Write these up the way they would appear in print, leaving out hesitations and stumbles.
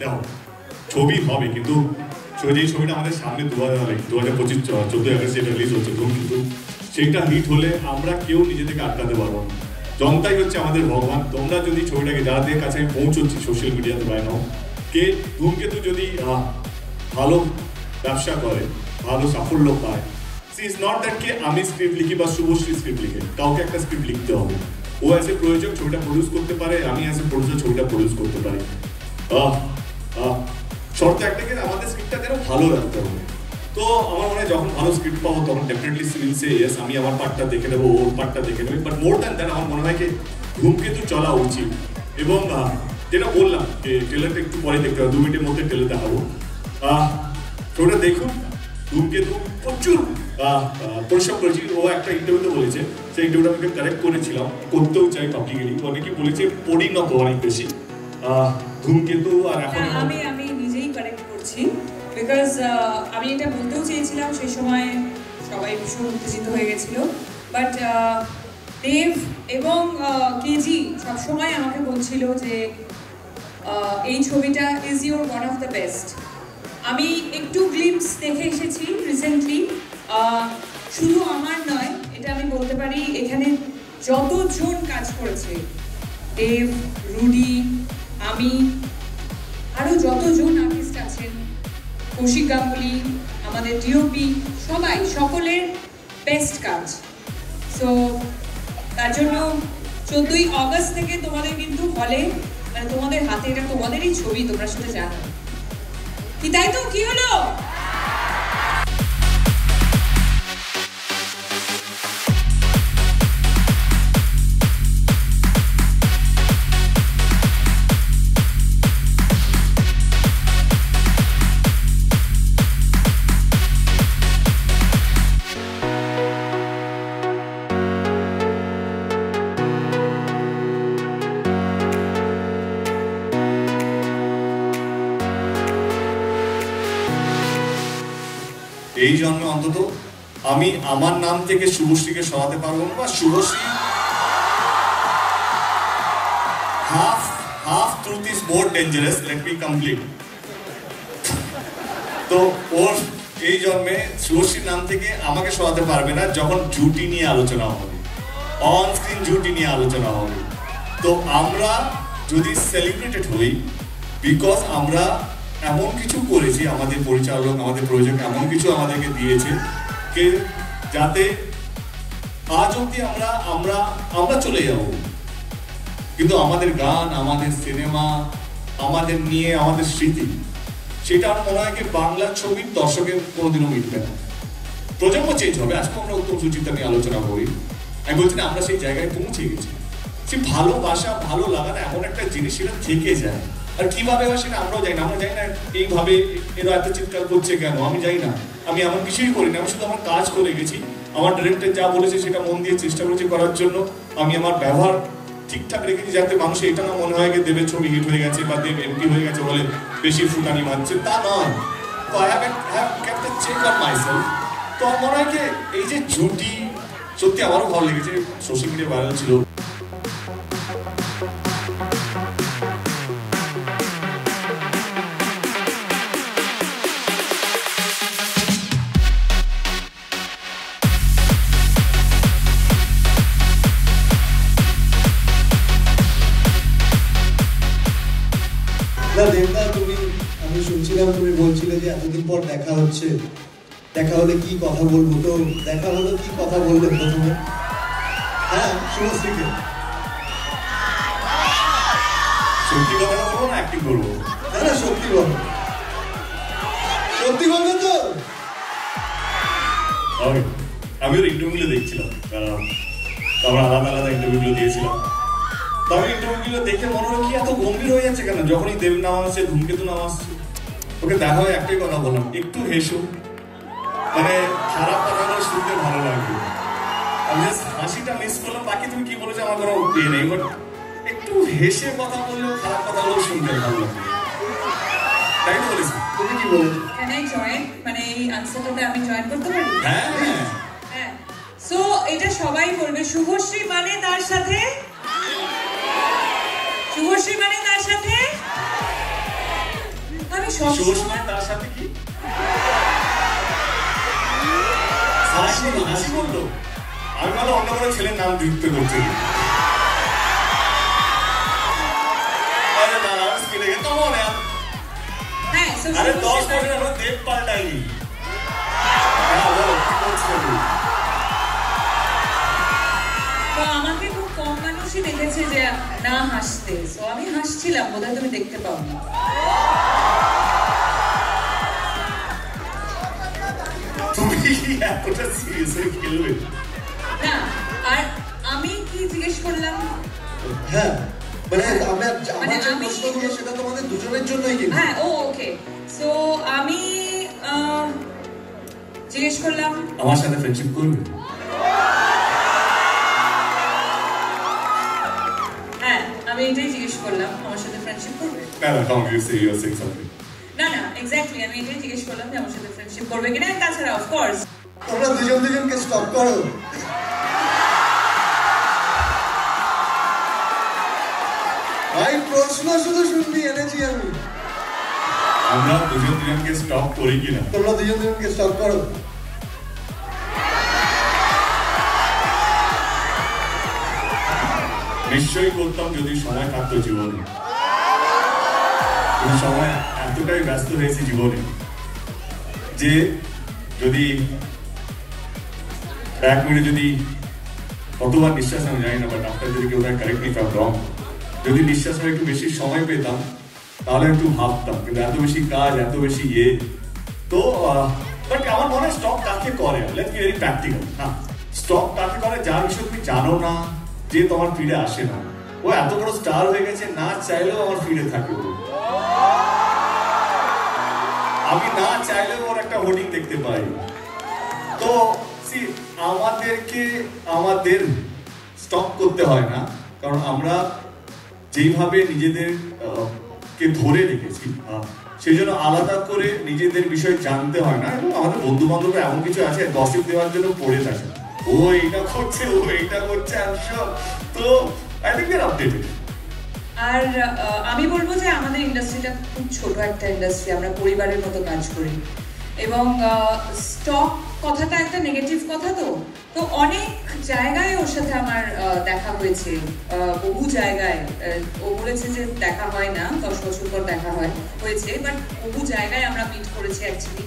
দেখো ছবি হবে, কিন্তু যেই ছবিটা আমাদের সামনে 2025 14 আগস্ট যেটা রিলিজ হচ্ছে কিন্তু সেইটা হিট হলে আমরা কেউ নিজে থেকে আটকাতে পারবো না। জনতাই হচ্ছে আমাদের ভগবান। তোমরা যদি ছবিটাকে যাদের কাছে আমি পৌঁছচ্ছি সোশ্যাল মিডিয়াতে বাই নাও, কে ধূমকেতু যদি ভালো ব্যবসা করে, ভালো সাফল্য পায়, ইজ নট দ্যাট কে আমি স্ক্রিপ্ট লিখি বা শুভশ্রী স্ক্রিপ্ট লিখে, কাউকে একটা স্ক্রিপ্ট লিখতে হবে। ও অ্যাজ এ প্রযোজক ছবিটা প্রডিউস করতে পারে, আমি অ্যাজ এ প্রডিউসার ছবিটা প্রডিউস করতে পারি। শর্ত একটাকে আমাদের স্ক্রিপ্টটা যেন ভালো রাখতে হবে। তো আমার মনে হয় যখন ভালো স্ক্রিপ্ট পাবো তখন ডেফিনেটলি সিভিল সে ইয়েস, আমি আমার পার্টটা দেখে নেবো, ওর পার্টটা দেখে নেবে। বাট মোর দ্যান দ্যাট আমার মনে হয় কি ধূমকেতু চলা উচিত। এবং যেটা বললাম যে ট্রেলারটা একটু পরে দেখতে হবে, 2 মিনিটের মধ্যে ট্রেলার দেখাবো। ছবিটা দেখুন, ধূমকেতু প্রচুর পরিশ্রম করেছি। ও একটা ইন্টারভিউতে বলেছে, সেই ইন্টারভিউটা আমি কারেক্ট করেছিলাম, করতেও চাই পাবলিকলি। অনেকেই বলেছে পরিণত অনেক বেশি ধূমকেতু। আর এখন আমি নিজেই কারেক্ট করছি, বিকজ আমি এটা বলতেও চেয়েছিলাম, সেই সময় সবাই ভীষণ উত্তেজিত হয়ে গেছিল। বাট দেব এবং কেজি সবসময় আমাকে বলছিল যে এই ছবিটা is your one of the best. আমি একটু গ্লিমস দেখে এসেছি রিসেন্টলি, শুধু আমার নয়, এটা আমি বলতে পারি এখানে যতজন কাজ করেছে, দেব, রুডি, আমি, আরও যতজন আর্টিস্ট আছেন, কৌশিক গাঙ্গুলি, আমাদের ডিওপি, সবাই সকলের বেস্ট কাজ। সো তার জন্য 14ই আগস্ট থেকে তোমাদের কিন্তু হলে, মানে তোমাদের হাতে, এটা তোমাদেরই ছবি, তোমরা সেটা জানো কি, তাই তো? কি হলো? এই জন্মে অন্তত আমি আমার নাম থেকে শুভশ্রীকে সরাতে পারবো না, বা Subhashree half truth is more dangerous, let me complete. তো ওর এই জন্মে শুভশ্রীর নাম থেকে আমাকে সরাতে পারবে না যখন জুটি নিয়ে আলোচনা হবে, অন স্ক্রিন জুটি নিয়ে আলোচনা হবে। তো আমরা যদি সেলিব্রেটেড হই, বিকজ আমরা এমন কিছু করেছি, আমাদের পরিচালক, আমাদের প্রযোজক এমন কিছু আমাদেরকে দিয়েছে যে যাতে আজ অব্দি আমরা চলে যাব, কিন্তু আমাদের গান, আমাদের সিনেমা, আমাদের নিয়ে আমাদের স্মৃতি, সেটা আমার মনে হয় কি বাংলা ছবির দর্শকের কোনোদিনও মিটবে না। প্রজন্ম চেঞ্জ হবে। আজকে আমরা উত্তম সুচিন্তা নিয়ে আলোচনা করি, আমি বলছি না আমরা সেই জায়গায় পৌঁছে গেছি। সে ভালোবাসা, ভালো লাগাটা এমন একটা জিনিস, সেটা থেকে যায়। আর কিভাবে হয় সেটা আমরাও জানি না। আমরা জানি না এইভাবে এরা এত চিৎকার করছে কেন, আমি জানি না। আমি এমন কিছুই করি না, আমি শুধু আমার কাজ করে গেছি। আমার ডিরেক্টর যা বলেছে সেটা মন দিয়ে চেষ্টা করেছি করার জন্য। আমি আমার ব্যবহার ঠিকঠাক রেখেছি যাতে মানুষ এটা না মনে হয় যে দেবের ছবি হিট হয়ে গেছে বা দেব এমপি হয়ে গেছে বলে বেশি ফুটানি মারছে, তা নয়। তো I have kept a check on myself. তো আমার মনে হয় যে এই যে জুটি, সত্যি আমারও ভালো লেগেছে, সোশ্যাল মিডিয়া ভাইরাল ছিল। না দেবদা, আমি শুনছিলাম তুমি বলছিলে যে এতদিন পর দেখা হচ্ছে, দেখা হলে কি কথা বলবো, তো দেখা হলো, কি কথা বললে প্রথমে? হ্যাঁ, শুভশ্রীকে। সত্যি কথা বলবো না অ্যাক্টিং করবো? না না, সত্যি বলো, সত্যি বলবে তো? আমি ওর ইন্টারভিউগুলো দেখছিলাম, আমরা আলাদা আলাদা ইন্টারভিউগুলো দিয়েছিলাম। তবে ইন্টারভিউগুলো দেখে মনে হয় কি এত গম্ভীর হয়ে যাচ্ছে কেন, যখনই দেব নাম আসছে, ধূমকেতু নাম আসছে। ওকে দেখা হয় একটাই কথা বললাম, একটু হেসো, মানে খারাপ কথাগুলো শুনতে ভালো লাগবে। আমি জাস্ট হাসিটা মিস করলাম, বাকি তুমি কি বলেছো আমার কোনো ইয়ে নেই, বাট একটু হেসে কথা বললেও খারাপ কথাগুলো শুনতে ভালো লাগবে। তাই তো বলেছি? তুমি কি বলেছো? ক্যান আই জয়েন, মানে এই আনসারটাতে আমি জয়েন করতে পারি? হ্যাঁ হ্যাঁ। সো এটা সবাই বলবে, শুভশ্রী মানে তার সাথে, শুভশ্রী মানে তার সাথে সবসময় তার সাথে কি হাসি বললো, আমি ভালো অন্য কোনো ছেলের নাম যুক্ত করছি। হ্যাঁ, আরে 10 বছর আমরা দেব পাল্টাইনি। তো আমাকে খুব কম মানুষই দেখেছে যে না হাসতে, তো আমি হাসছিলাম, বোধহয় তুমি দেখতে পাওনি। তুমি এতটা সিরিয়াস হয়ে খেলবে না, আর আমি কি জিজ্ঞেস করলাম? হ্যাঁ, মানে আমার যে প্রশ্নগুলো সেটা তোমাদের দুজনের জন্যই কিন্তু। হ্যাঁ, ওকে। সো আমি জিজ্ঞেস করলাম আমার সাথে ফ্রেন্ডশিপ করবে? হ্যাঁ, আমি এটাই জিজ্ঞেস করলাম, আমার সাথে ফ্রেন্ডশিপ করবে? না না, come you say you are saying something. না না, এক্স্যাক্টলি আমি এটাই জিজ্ঞেস করলাম যে আমার সাথে ফ্রেন্ডশিপ করবে কিনা। তাছাড়া অফ কোর্স তোমরা দুজনকে স্টপ করো। ভাই প্রশ্ন শুধু শুনবি এনেছি আমি। আমরা দুজনকে স্টপ করি কিনা? তোমরা দুজনকে স্টপ করো। নিশ্চয়ই করতাম যদি সময় থাকতো জীবনে। সময় এতটাই ব্যস্ত হয়েছে জীবনে যে যদি 1 মিনিট যদি কতবার নিঃশ্বাস আমি জানি না, বাট আপনার যদি কেউ কারেক্ট মি ফর রং, যদি নিঃশ্বাসের একটু বেশি সময় পেতাম তাহলে একটু ভাবতাম, কিন্তু এত বেশি কাজ, এত বেশি তো বাট আমার মনে হয় স্টপ কাকে করে, লেটস বি ভেরি প্র্যাকটিক্যাল। হ্যাঁ, স্টপ কাকে করে যার বিষয়ে তুমি জানো না, যে তোমার ফিরে আসে না। ও এত বড় স্টার হয়ে গেছে, না চাইলেও আমার ফিরে থাকে। আমি না চাইলেও ওর একটা হোর্ডিং দেখতে পাই। তো আমাদের স্টপ করতে হয় না, কারণ আমরা যেইভাবে নিজেদের কে ধরে রেখেছি, সেই জন্য আলাদা করে নিজেদের বিষয় জানতে হয় না। এবং আমাদের বন্ধু বান্ধবরা এমন কিছু আছে গসিপ দেওয়ার জন্য পড়ে থাকে, ও এইটা করছে, ও এইটা করছে, তো I think they are updated. আর আমি বলবো যে আমাদের ইন্ডাস্ট্রিটা খুব ছোট একটা ইন্ডাস্ট্রি, আমরা পরিবারের মতো কাজ করি। এবং স্টক কথাটা একটা নেগেটিভ কথা, তো অনেক জায়গায় ওর সাথে আমার দেখা হয়েছে, বহু জায়গায়। ও বলেছে যে দেখা হয় না, 10 বছর পর দেখা হয়েছে, বাট বহু জায়গায় আমরা মিট করেছি অ্যাকচুয়ালি।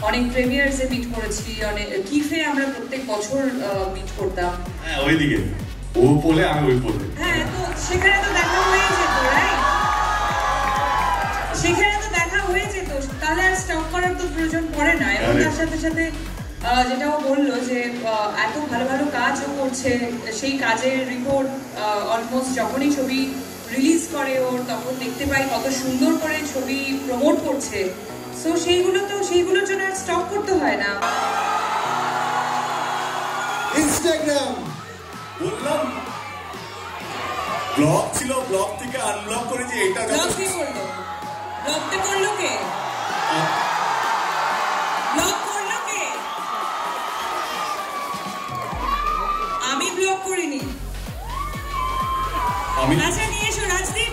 অনেক প্রিমিয়ার্সে মিট করেছি, অনেক কিফে আমরা প্রত্যেক বছর মিট করতাম। হ্যাঁ, ওইদিকে ও বলে আমি ওই বলে। হ্যাঁ, তো সেখানে তো দেখা হয়ে যেত, রাইট? সেখানে তো দেখা হয়ে যেত, তাহলে আর স্টপ করার তো প্রয়োজন পড়ে না। এবং তার সাথে সাথে যেটা ও বললো যে এত ভালো ভালো কাজ ও করছে, সেই কাজের রিপোর্ট অলমোস্ট যখনই ছবি রিলিজ করে ওর, তখন দেখতে পাই কত সুন্দর করে ছবি প্রমোট করছে। সো সেইগুলোর জন্য আর স্টপ করতে হয় না। ইনস্টাগ্রাম বললাম ব্লগ ছিল, ব্লগ থেকে আনব্লক করেছি। এটা ব্লগ কে করলো? ব্লগটা করলো কে? ব্লগ করলো কে? আমি ব্লগ করিনি। আচ্ছা, নিয়ে এসো রাজদীপ,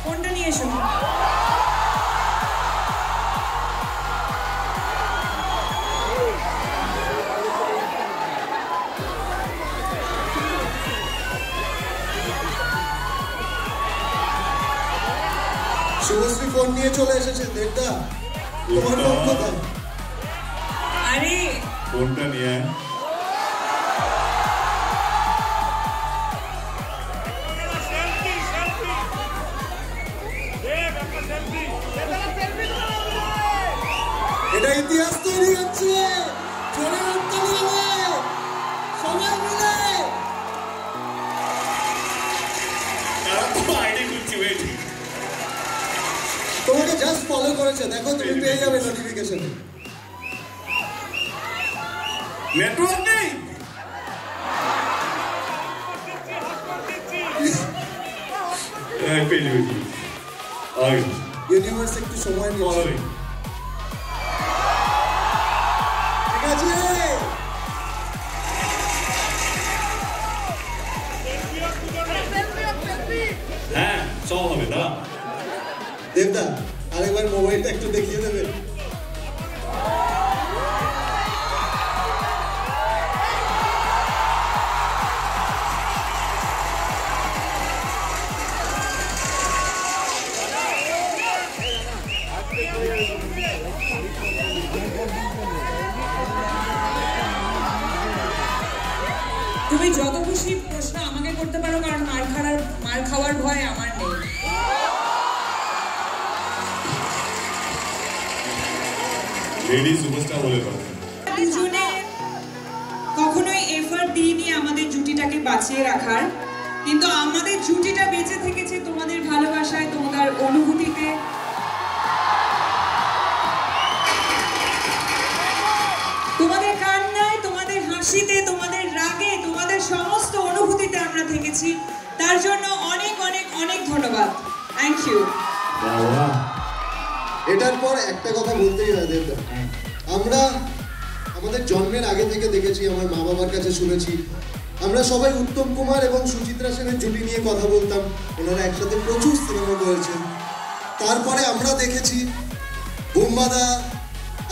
ফোনটা নিয়ে এসো। শুভশ্রী ফোন নিয়ে চলে এসেছে। দেবদা, তোমার ফোন কোথায়? আরে ফোনটা নিয়ে এটা ইতিহাস তৈরি হচ্ছে। জোরে হাততালি হবে সবাই মিলে। তোমাকে জাস্ট ফলো করেছে, দেখো তুমি পেয়ে যাবে নোটিফিকেশন। নেটওয়ার্ক নেই। ইউনিভার্স একটু সময় নিচ্ছে। ঠিক আছে, হ্যাঁ সব হবে। দাঁড়া দেবদা আরেকবার মোবাইলটা একটু দেখি। তুমি যত খুশি প্রশ্ন আমাকে করতে পারো, কারণ মার খাওয়ার ভয় আমার নেই। লেডি সুপারস্টার বলে কথা। দুজনে কখনোই এফর্ট দিইনি আমাদের জুটিটাকে বাঁচিয়ে রাখার, কিন্তু আমাদের জুটিটা বেঁচে থেকেছে তোমাদের ভালোবাসায়, তোমাদের অনুভূতিতে। তোমাদের কান্নায়, তোমাদের হাসিতে, তোমাদের রাগে, তোমাদের সমস্ত অনুভূতিতে আমরা থেকেছি। তার জন্য অনেক অনেক অনেক ধন্যবাদ। Thank you. বাবা এটার পর একটা কথা বলতেই হয় দেবদা, আমরা আমাদের জন্মের আগে থেকে দেখেছি, আমার মা বাবার কাছে শুনেছি, আমরা সবাই উত্তম কুমার এবং সুচিত্রা সেনের জুটি নিয়ে কথা বলতাম। ওনারা একসাথে প্রচুর সিনেমা করেছেন। তারপরে আমরা দেখেছি বোম্বাদা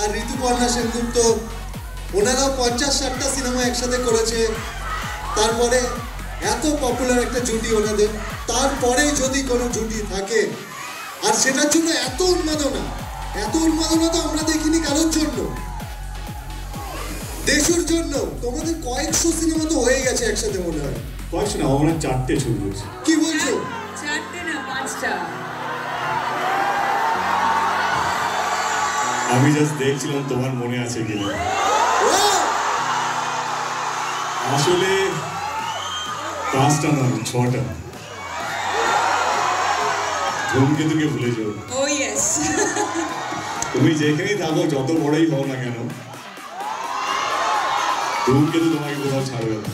আর ঋতুপর্ণা সেনগুপ্ত, ওনারাও 50-60টা সিনেমা একসাথে করেছে। তারপরে এত পপুলার একটা জুটি ওনাদের, তারপরে যদি কোনো জুটি থাকে আর সেটার জন্য এত উন্মাদনা তো আমরা দেখিনি কারোর জন্য, দেশের জন্য। তোমাদের কয়েকশো সিনেমা তো হয়ে গেছে একসাথে মনে হয়। কয়েকশো না, আমরা 4টে ছবি হয়েছে। কি বলছো? 4টে না 5টা। আমি জাস্ট দেখছিলাম তোমার মনে আছে কিনা। আসলে 5টা নয়, 6টা। ধূমকেতুকে ভুলে যাও। ও ইয়েস। তুমি যেখানেই থাকো, যত বড়ই হও না কেন, ধূমকেতু তোমাকে কোথাও ছাড়বে না।